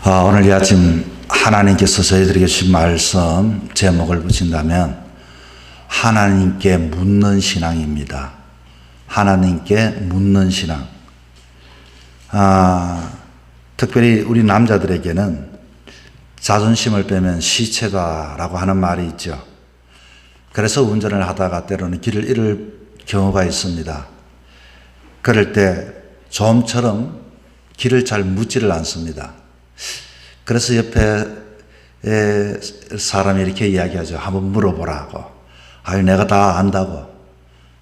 오늘 이 아침 하나님께서 저희들에게 주신 말씀 제목을 붙인다면 하나님께 묻는 신앙입니다. 하나님께 묻는 신앙. 특별히 우리 남자들에게는 자존심을 빼면 시체다라고 하는 말이 있죠. 그래서 운전을 하다가 때로는 길을 잃을 경우가 있습니다. 그럴 때 좀처럼 길을 잘 묻지를 않습니다. 그래서 옆에 사람이 이렇게 이야기하죠. 한번 물어보라고. 내가 다 안다고.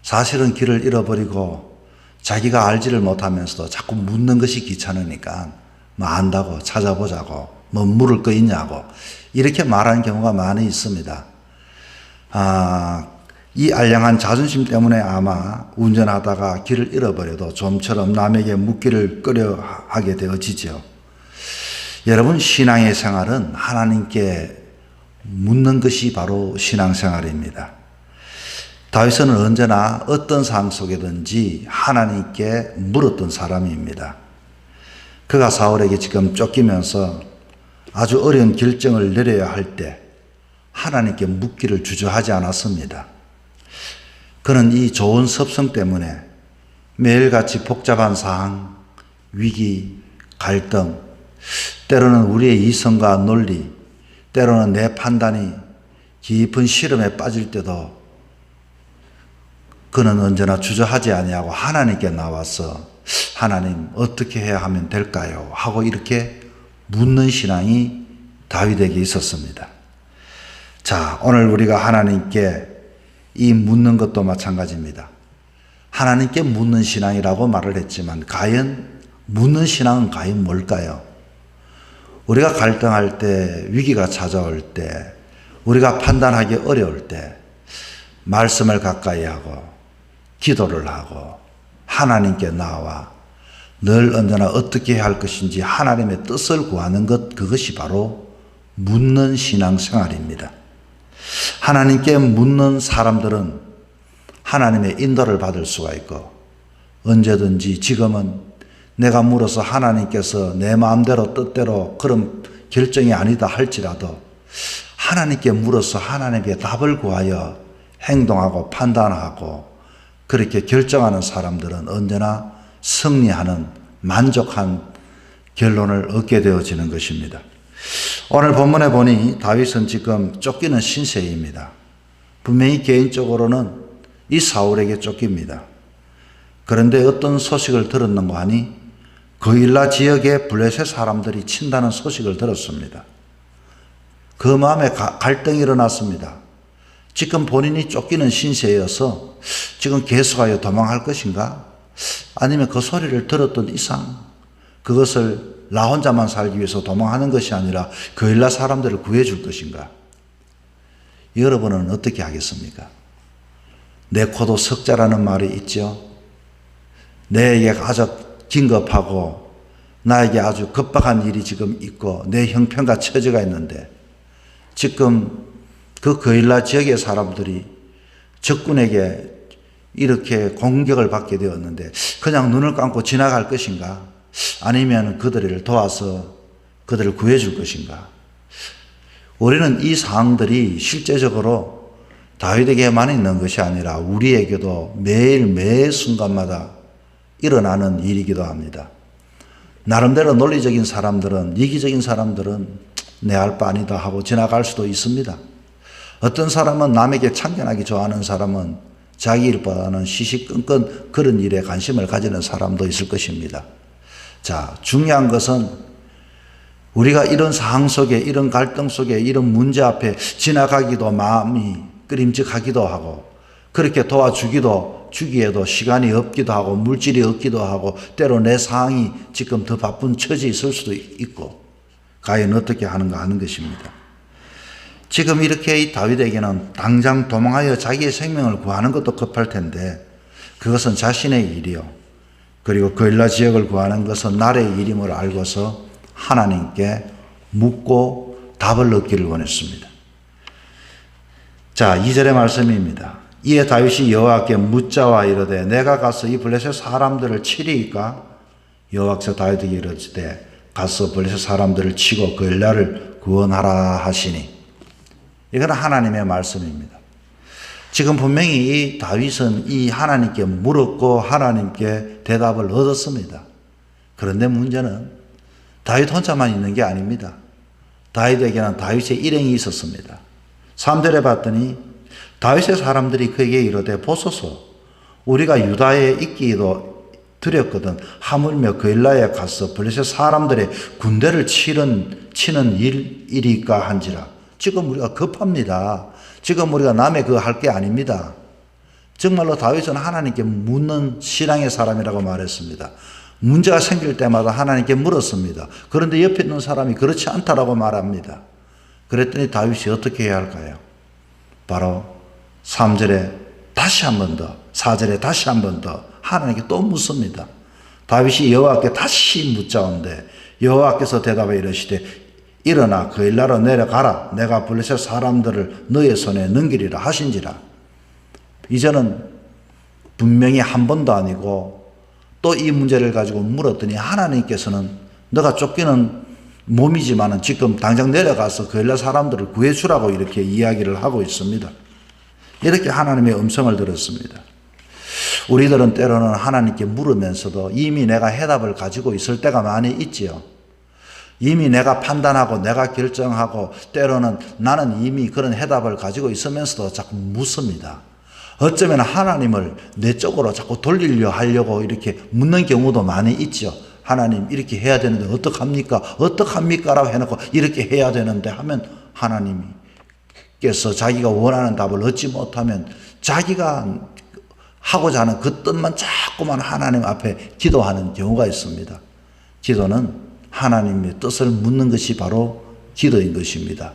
사실은 길을 잃어버리고 자기가 알지를 못하면서도 자꾸 묻는 것이 귀찮으니까 안다고, 찾아보자고, 물을 거 있냐고 이렇게 말하는 경우가 많이 있습니다. 이 알량한 자존심 때문에 아마 운전하다가 길을 잃어버려도 좀처럼 남에게 묻기를 꺼려 하게 되어지죠. 여러분, 신앙의 생활은 하나님께 묻는 것이 바로 신앙생활입니다. 다윗은 언제나 어떤 상황 속에든지 하나님께 물었던 사람입니다. 그가 사울에게 지금 쫓기면서 아주 어려운 결정을 내려야 할 때 하나님께 묻기를 주저하지 않았습니다. 그는 이 좋은 습성 때문에 매일같이 복잡한 상황, 위기, 갈등, 때로는 우리의 이성과 논리, 때로는 내 판단이 깊은 시름에 빠질 때도 그는 언제나 주저하지 아니하고 하나님께 나와서 하나님 어떻게 해야 하면 될까요? 하고 이렇게 묻는 신앙이 다윗에게 있었습니다. 자, 오늘 우리가 하나님께 이 묻는 것도 마찬가지입니다. 하나님께 묻는 신앙이라고 말을 했지만 과연 묻는 신앙은 과연 뭘까요? 우리가 갈등할 때, 위기가 찾아올 때, 우리가 판단하기 어려울 때 말씀을 가까이 하고 기도를 하고 하나님께 나와 늘 언제나 어떻게 해야 할 것인지 하나님의 뜻을 구하는 것, 그것이 바로 묻는 신앙생활입니다. 하나님께 묻는 사람들은 하나님의 인도를 받을 수가 있고 언제든지 지금은 내가 물어서 하나님께서 내 마음대로 뜻대로 그런 결정이 아니다 할지라도 하나님께 물어서 하나님께 답을 구하여 행동하고 판단하고 그렇게 결정하는 사람들은 언제나 승리하는 만족한 결론을 얻게 되어지는 것입니다. 오늘 본문에 보니 다윗은 지금 쫓기는 신세입니다. 분명히 개인적으로는 이 사울에게 쫓깁니다. 그런데 어떤 소식을 들었는가 하니 거일라 지역에 블레셋 사람들이 친다는 소식을 들었습니다. 그 마음에 갈등이 일어났습니다. 지금 본인이 쫓기는 신세여서 지금 계속하여 도망할 것인가? 아니면 그 소리를 들었던 이상 그것을 나 혼자만 살기 위해서 도망하는 것이 아니라 거일라 사람들을 구해줄 것인가? 여러분은 어떻게 하겠습니까? 내 코도 석자라는 말이 있죠. 내게 아주 긴급하고 나에게 아주 급박한 일이 지금 있고 내 형편과 처지가 있는데 지금 그 거일라 지역의 사람들이 적군에게 이렇게 공격을 받게 되었는데 그냥 눈을 감고 지나갈 것인가? 아니면 그들을 도와서 그들을 구해줄 것인가? 우리는 이 상황들이 실제적으로 다윗에게만 있는 것이 아니라 우리에게도 매일 매 순간마다 일어나는 일이기도 합니다. 나름대로 논리적인 사람들은, 이기적인 사람들은 내 할 바 아니다 하고 지나갈 수도 있습니다. 어떤 사람은 남에게 참견하기 좋아하는 사람은 자기 일보다는 시시끈끈 그런 일에 관심을 가지는 사람도 있을 것입니다. 자, 중요한 것은 우리가 이런 상황 속에, 이런 갈등 속에, 이런 문제 앞에 지나가기도 마음이 끄림직하기도 하고 그렇게 도와주기도 주기에도 시간이 없기도 하고 물질이 없기도 하고 때로 내 상황이 지금 더 바쁜 처지에 있을 수도 있고 과연 어떻게 하는가 하는 것입니다. 지금 이렇게 이 다윗에게는 당장 도망하여 자기의 생명을 구하는 것도 급할 텐데 그것은 자신의 일이요. 그리고 거일라 지역을 구하는 것은 나의 일임을 알고서 하나님께 묻고 답을 얻기를 원했습니다. 자, 2절의 말씀입니다. 이에 다윗이 여호와께 묻자와 이르되 내가 가서 이 블레셋 사람들을 치리이까? 여호와께서 다윗에게 이르시되 가서 블레셋 사람들을 치고 그엘라를 구원하라 하시니, 이건 하나님의 말씀입니다. 지금 분명히 이 다윗은 이 하나님께 물었고 하나님께 대답을 얻었습니다. 그런데 문제는 다윗 혼자만 있는 게 아닙니다. 다윗에게는 다윗의 일행이 있었습니다. 3절에 봤더니 다윗의 사람들이 그에게 이르되 보소서, 우리가 유다에 있기도 드렸거든 하물며 그엘라에 가서 블레셋 사람들의 군대를 치는 일이까 한지라. 지금 우리가 급합니다. 지금 우리가 남의 그거 할 게 아닙니다. 정말로 다윗은 하나님께 묻는 신앙의 사람이라고 말했습니다. 문제가 생길 때마다 하나님께 물었습니다. 그런데 옆에 있는 사람이 그렇지 않다라고 말합니다. 그랬더니 다윗이 어떻게 해야 할까요? 바로 3절에 다시 한 번 더, 4절에 다시 한 번 더 하나님께 또 묻습니다. 다윗이 여호와께 다시 묻자온데 여호와께서 대답해 이르시되 일어나 그엘라로 내려가라. 내가 블레셋 사람들을 너의 손에 넘기리라 하신지라. 이제는 분명히 한 번도 아니고 또 이 문제를 가지고 물었더니 하나님께서는 너가 쫓기는 몸이지만은 지금 당장 내려가서 그엘라 사람들을 구해주라고 이렇게 이야기를 하고 있습니다. 이렇게 하나님의 음성을 들었습니다. 우리들은 때로는 하나님께 물으면서도 이미 내가 해답을 가지고 있을 때가 많이 있지요. 이미 내가 판단하고 내가 결정하고 때로는 나는 이미 그런 해답을 가지고 있으면서도 자꾸 묻습니다. 어쩌면 하나님을 내 쪽으로 자꾸 돌리려 하려고 이렇게 묻는 경우도 많이 있죠. 하나님 이렇게 해야 되는데 어떡합니까? 어떡합니까? 라고 해놓고 이렇게 해야 되는데 하면 하나님께서 자기가 원하는 답을 얻지 못하면 자기가 하고자 하는 그 뜻만 자꾸만 하나님 앞에 기도하는 경우가 있습니다. 기도는 하나님의 뜻을 묻는 것이 바로 기도인 것입니다.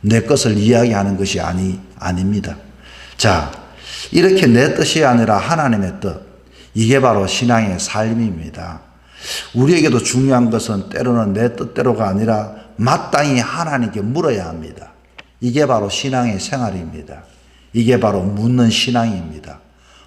내 것을 이야기하는 것이 아닙니다. 자, 이렇게 내 뜻이 아니라 하나님의 뜻, 이게 바로 신앙의 삶입니다. 우리에게도 중요한 것은 때로는 내 뜻대로가 아니라 마땅히 하나님께 물어야 합니다. 이게 바로 신앙의 생활입니다. 이게 바로 묻는 신앙입니다.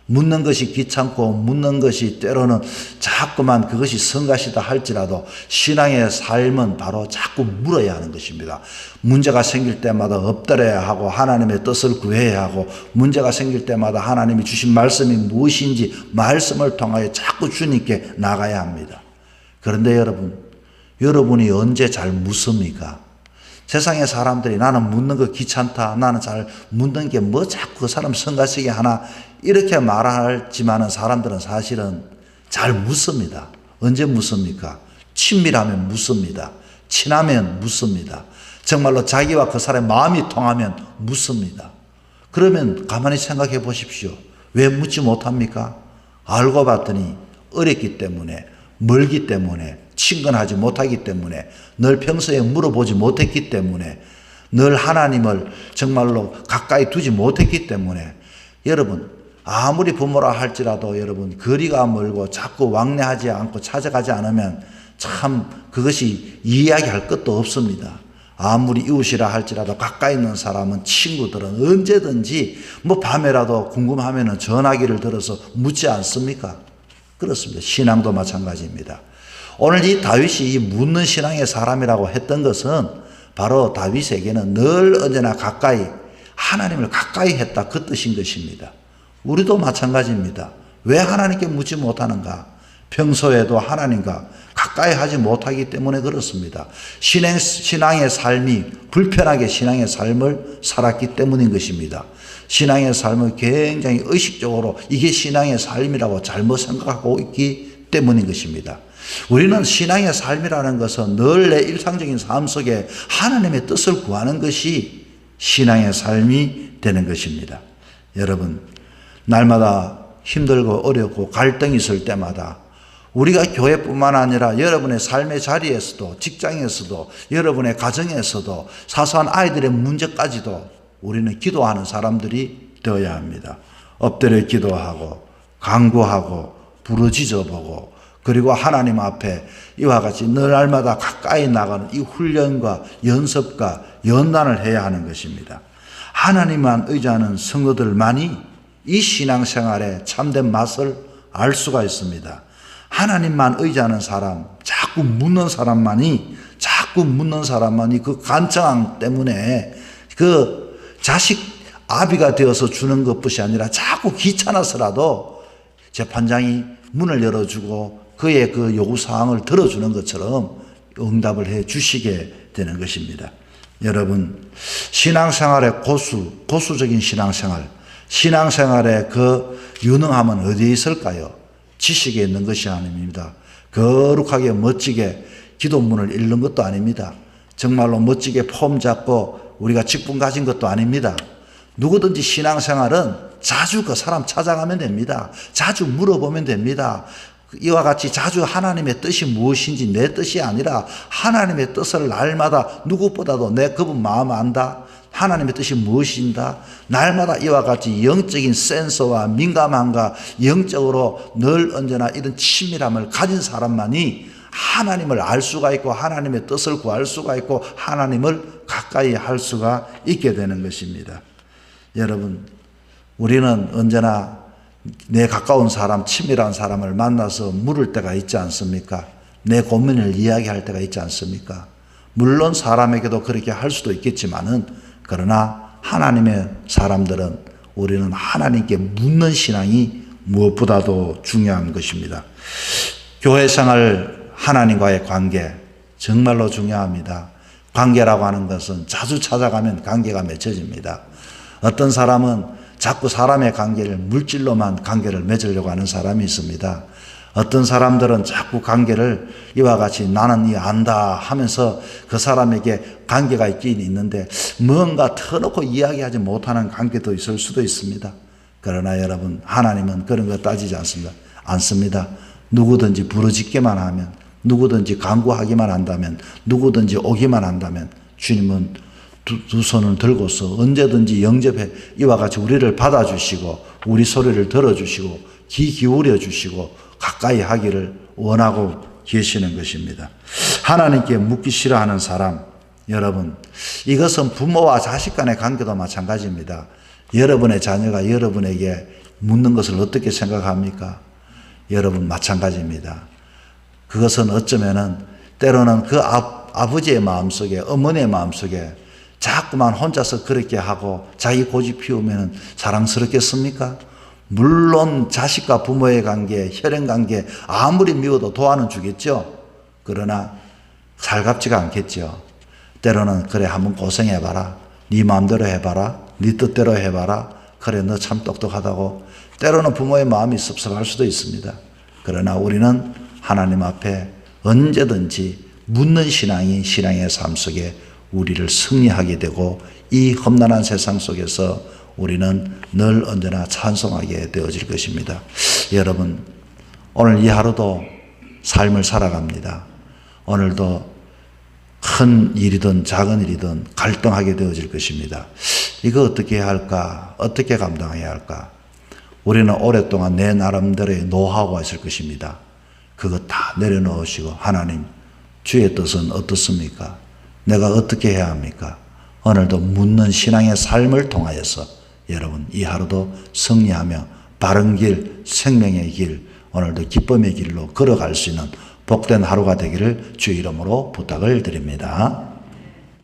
묻는 것이 귀찮고 묻는 것이 때로는 자꾸만 그것이 성가시다 할지라도 신앙의 삶은 바로 자꾸 물어야 하는 것입니다. 문제가 생길 때마다 엎드려야 하고 하나님의 뜻을 구해야 하고 문제가 생길 때마다 하나님이 주신 말씀이 무엇인지 말씀을 통하여 자꾸 주님께 나가야 합니다. 그런데 여러분이 언제 잘 묻습니까? 세상의 사람들이 나는 묻는 거 귀찮다. 나는 잘 묻는 게 뭐 자꾸 그 사람 성가시게 하나 이렇게 말하지만은 사람들은 사실은 잘 묻습니다. 언제 묻습니까? 친밀하면 묻습니다. 친하면 묻습니다. 정말로 자기와 그 사람의 마음이 통하면 묻습니다. 그러면 가만히 생각해 보십시오. 왜 묻지 못합니까? 알고 봤더니 어렵기 때문에, 멀기 때문에, 친근하지 못하기 때문에, 늘 평소에 물어보지 못했기 때문에, 늘 하나님을 정말로 가까이 두지 못했기 때문에, 여러분 아무리 부모라 할지라도 여러분 거리가 멀고 자꾸 왕래하지 않고 찾아가지 않으면 참 그것이 이야기할 것도 없습니다. 아무리 이웃이라 할지라도 가까이 있는 사람은 친구들은 언제든지 뭐 밤에라도 궁금하면 전화기를 들어서 묻지 않습니까? 그렇습니다. 신앙도 마찬가지입니다. 오늘 이 다윗이 이 묻는 신앙의 사람이라고 했던 것은 바로 다윗에게는 늘 언제나 가까이 하나님을 가까이 했다 그 뜻인 것입니다. 우리도 마찬가지입니다. 왜 하나님께 묻지 못하는가? 평소에도 하나님과 가까이 하지 못하기 때문에 그렇습니다. 신앙의 삶이 불편하게 신앙의 삶을 살았기 때문인 것입니다. 신앙의 삶을 굉장히 의식적으로 이게 신앙의 삶이라고 잘못 생각하고 있기 때문인 것입니다. 우리는 신앙의 삶이라는 것은 늘 내 일상적인 삶 속에 하나님의 뜻을 구하는 것이 신앙의 삶이 되는 것입니다. 여러분, 날마다 힘들고 어렵고 갈등이 있을 때마다 우리가 교회뿐만 아니라 여러분의 삶의 자리에서도 직장에서도 여러분의 가정에서도 사소한 아이들의 문제까지도 우리는 기도하는 사람들이 되어야 합니다. 엎드려 기도하고 간구하고 부르짖어 보고 그리고 하나님 앞에 이와 같이 늘 날마다 가까이 나가는 이 훈련과 연습과 연단을 해야 하는 것입니다. 하나님만 의지하는 성도들만이 이 신앙생활의 참된 맛을 알 수가 있습니다. 하나님만 의지하는 사람, 자꾸 자꾸 묻는 사람만이 그 간청함 때문에 그 자식 아비가 되어서 주는 것뿐이 아니라 자꾸 귀찮아서라도 재판장이 문을 열어주고 그의 그 요구사항을 들어주는 것처럼 응답을 해 주시게 되는 것입니다. 여러분, 신앙생활의 고수적인 신앙생활의 그 유능함은 어디에 있을까요? 지식에 있는 것이 아닙니다. 거룩하게 멋지게 기도문을 읽는 것도 아닙니다. 정말로 멋지게 폼 잡고 우리가 직분 가진 것도 아닙니다. 누구든지 신앙생활은 자주 그 사람 찾아가면 됩니다. 자주 물어보면 됩니다. 이와 같이 자주 하나님의 뜻이 무엇인지 내 뜻이 아니라 하나님의 뜻을 날마다 누구보다도 내 그분 마음 안다. 하나님의 뜻이 무엇인가? 날마다 이와 같이 영적인 센서와 민감함과 영적으로 늘 언제나 이런 친밀함을 가진 사람만이 하나님을 알 수가 있고 하나님의 뜻을 구할 수가 있고 하나님을 가까이 할 수가 있게 되는 것입니다. 여러분, 우리는 언제나 내 가까운 사람, 친밀한 사람을 만나서 물을 때가 있지 않습니까? 내 고민을 이야기할 때가 있지 않습니까? 물론 사람에게도 그렇게 할 수도 있겠지만은, 그러나 하나님의 사람들은 우리는 하나님께 묻는 신앙이 무엇보다도 중요한 것입니다. 교회 생활, 하나님과의 관계 정말로 중요합니다. 관계라고 하는 것은 자주 찾아가면 관계가 맺혀집니다. 어떤 사람은 자꾸 사람의 관계를 물질로만 관계를 맺으려고 하는 사람이 있습니다. 어떤 사람들은 자꾸 관계를 이와 같이 나는 이 안다 하면서 그 사람에게 관계가 있긴 있는데 뭔가 터놓고 이야기하지 못하는 관계도 있을 수도 있습니다. 그러나 여러분, 하나님은 그런 거 따지지 않습니다. 누구든지 부르짖기만 하면, 누구든지 간구하기만 한다면, 누구든지 오기만 한다면 주님은 두 손을 들고서 언제든지 영접해 이와 같이 우리를 받아주시고 우리 소리를 들어주시고 귀 기울여 주시고 가까이 하기를 원하고 계시는 것입니다. 하나님께 묻기 싫어하는 사람, 여러분, 이것은 부모와 자식 간의 관계도 마찬가지입니다. 여러분의 자녀가 여러분에게 묻는 것을 어떻게 생각합니까? 여러분 마찬가지입니다. 그것은 어쩌면은 때로는 그 아버지의 마음속에, 어머니의 마음속에 자꾸만 혼자서 그렇게 하고 자기 고집 피우면 사랑스럽겠습니까? 물론 자식과 부모의 관계, 혈연관계 아무리 미워도 도와는 주겠죠. 그러나 살갑지가 않겠죠. 때로는 그래 한번 고생해봐라. 네 마음대로 해봐라. 네 뜻대로 해봐라. 그래 너 참 똑똑하다고. 때로는 부모의 마음이 섭섭할 수도 있습니다. 그러나 우리는 하나님 앞에 언제든지 묻는 신앙이 신앙의 삶 속에 우리를 승리하게 되고 이 험난한 세상 속에서 우리는 늘 언제나 찬송하게 되어질 것입니다. 여러분, 오늘 이 하루도 삶을 살아갑니다. 오늘도 큰 일이든 작은 일이든 갈등하게 되어질 것입니다. 이거 어떻게 해야 할까? 어떻게 감당해야 할까? 우리는 오랫동안 내 나름대로의 노하우가 있을 것입니다. 그거 다 내려놓으시고 하나님, 주의 뜻은 어떻습니까? 내가 어떻게 해야 합니까? 오늘도 묻는 신앙의 삶을 통하여서 여러분 이 하루도 승리하며 바른 길, 생명의 길, 오늘도 기쁨의 길로 걸어갈 수 있는 복된 하루가 되기를 주의 이름으로 부탁을 드립니다.